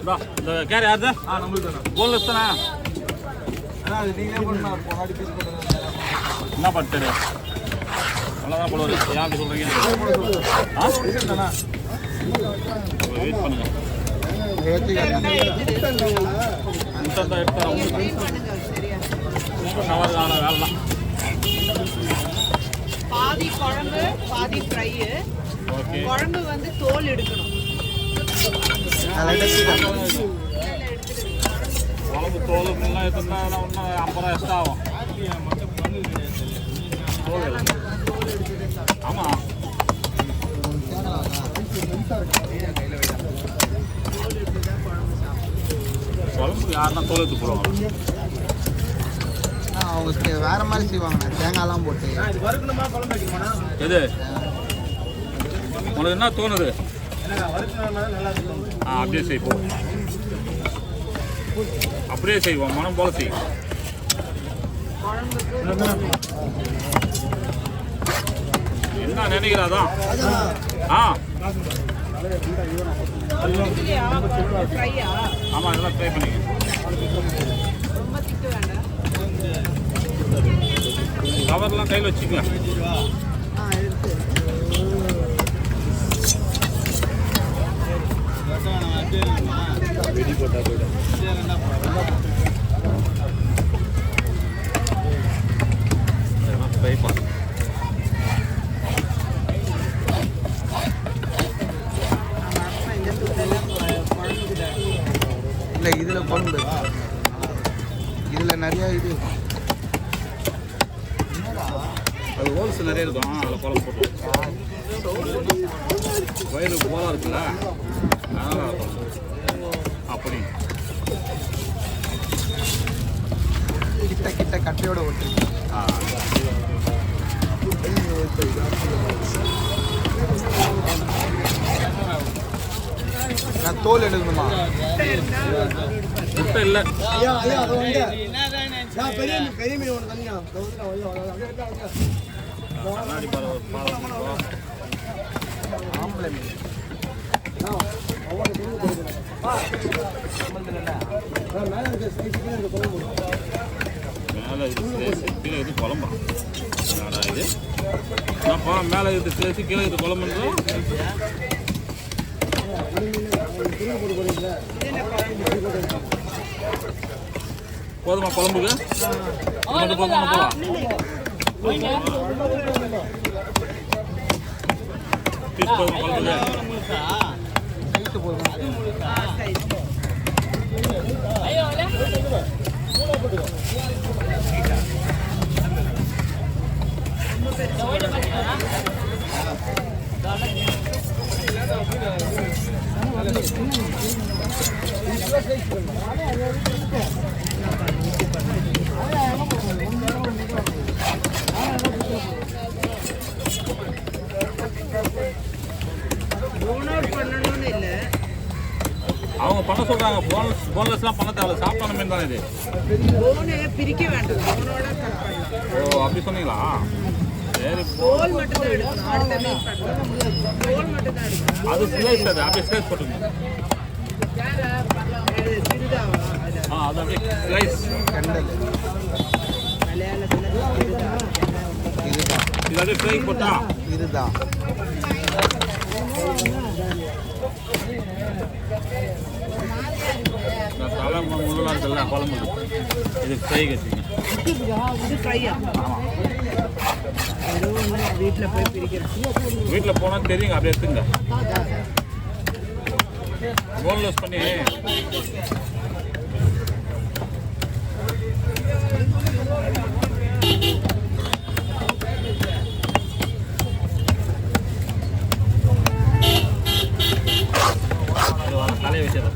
இந்த கேர் யாரு? நம்மளுக்கு தானே போன்லெஸ் தானே? அது நீங்களே போடணும். போனாடி பீஸ் போடுறது என்ன பட்டு நல்லா தான் போடுவாரு. ஏன் அப்படி சொல்கிறீங்க? வெயிட் பண்ணுங்க. வேலைலாம் பாதி குழம்பு பாதி ஃப்ரை. குழம்பு வந்து தோல் எடுக்கணும். குழம்பு தோல் எல்லாம் எடுத்துனா ஒன்றும் 50 ரூபா எக்ஸ்ட்ரா ஆகும். ஆமாம் குழம்புக்கு யாருன்னா தோல் எடுத்து போடுவாங்க. அவங்க வேற மாதிரி செய்வாங்க, தேங்காய்லாம் போட்டு. எது உனக்கு என்ன தோணுது? அப்படியே செய்வோம், அப்படியே செய்வோம், மனம் போல செய்வோம். என்ன நினைக்கிறாதான்? ஆமாம் இதெல்லாம் ட்ரை பண்ணிங்க. கவர்லாம் கையில் வச்சுக்கங்க. வெடி போட்டா போயிடும். ட்ரை பண்ண இல்லை, இதில் குழம்பு, இதில் நிறையா இது அது ஹோல்ஸ் நிறைய இருக்கும். அதில் குழம்பு போட்டு வயிறு போலாக இருக்குல்ல, அதனால் அப்படி கிட்ட கிட்ட கட்டையோட ஓட்டு. நான் தோல் எடுக்கணுமா? முட்டை இல்லை. ஆம்பளை மீன் மேலே கீழே இது குழம்பா? இது என்னப்பா மேலே இது சேர்த்து கீழே இது குழம்புன்றோம். போதுமா குழம்புக்கு? மட்டும் போதுமா? போலாம் பீஸ் போதுமா குழம்புக்கு? அவங்க பண்ண சொல்றாங்க. போன்லெஸ்லாம் பண்ண தேவை. சாப்பிட்டான மீன் தானே இது. போனை பிரிக்க வேண்டாம், போனோட கட் பண்ணலாம். ஓ அப்படி சொன்னீங்களா? சரி, போல் மட்டும் தான் எடுக்கணும். அடுத்த மீன் பண்ணலாம், போல் மட்டும் தான் எடுக்கணும். அது ஸ்லைஸ், அது அப்படியே ஸ்லைஸ் போட்டுங்க. சிறுதாவா? அது அப்படியே ஸ்லைஸ். கண்டல் மலையாளத்தில் சிறுதா. இதுதான், இது அப்படியே ஃப்ரை போட்டா இதுதான். தலை முள்ளலாம் இருக்குல்ல குழம்பு, இது ஃப்ரை கட்டிங்க. இது ஃப்ரையா? ஆமாம், ஏதோ ஒன்று வீட்டில் போய் பிரிக்கிறேன். வீட்டில் போனால் தெரியுங்க. அப்படியே எடுத்துங்க. போன்லெஸ் பண்ணி தலையை வச்சது.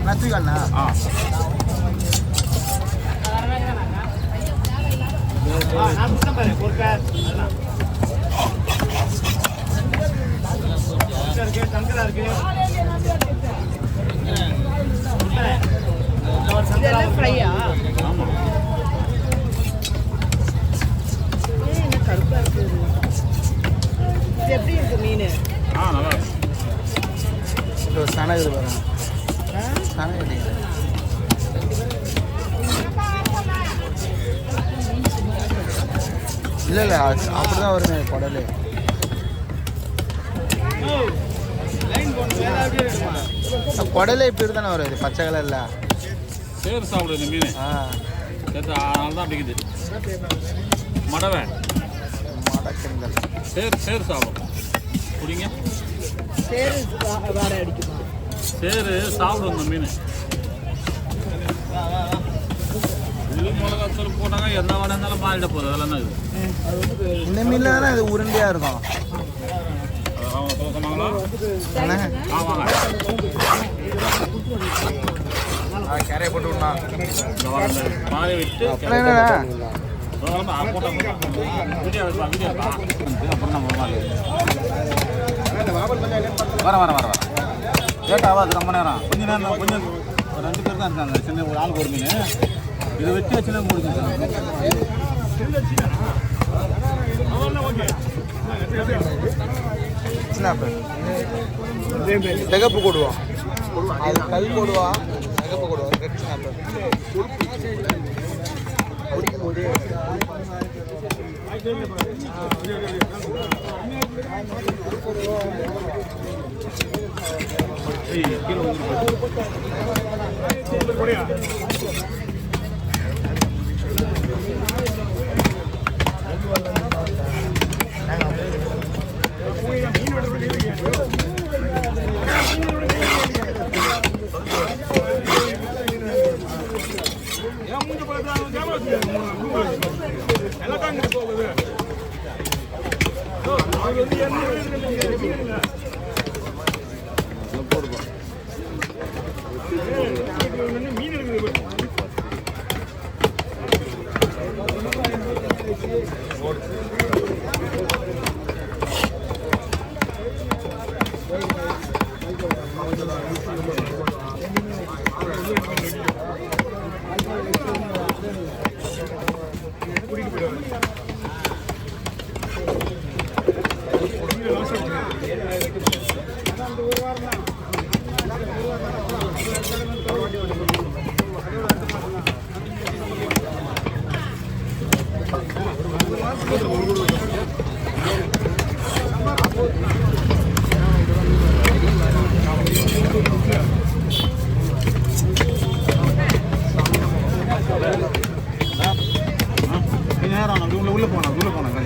நச்சுக்கண்ணா ஆ இதெல்லாம் ஃப்ரையா? ஆமாம். என்ன கருப்பா இருக்கு இது? இது எப்படி இருக்கு மீன்? நல்லா இருக்கு. இது சனகுது பாருங்க சனகுது இல்லை இல்லை அப்படிதான் வருங்க குடலு குடலே இப்படி தானே வரும் இது பச்சை கலர்ல சேர் சாப்பிடு இந்த மீன். சேர்த்து அதனால தான் அப்படிக்குது. மடவை மடக்கங்கள் சேர் சாப்பிடும். குடிங்க. சேரு வாடை அடிக்குமா? சேரு சாப்பிடும் இந்த மீன். உள்ளி மிளகாத்தூள் போட்டாங்க எந்த வாடை இருந்தாலும் மாறிட போகுது. அதெல்லாம் தான் இது. இந்த மீன்ல தானே இது உருண்டையா இருக்கும் அவங்க சொல்ல சொன்னாங்களா? அண்ணே, ஆமாங்க. கரையை போட்டு விடலாம் இந்த வாரம் இந்த மாறி விட்டு அப்புறம் என்னண்ணா வீடியோ அப்புறம் நம்ம வர லேட் ஆகாது. ரொம்ப நேரம் கொஞ்சம் ஒரு 2 பேர் தான் இருக்காங்க. சின்ன ஒரு ஆளுக்கு ஒரு மீன் இதை வெட்டி வச்சுன்னா முடிஞ்சு சிகப்பு கொடுவோம் அது கல் கொடுவா சிகப்பு கொடுவா ரெட் ஸ்னாப்பர் நேரம் உள்ள போனேன்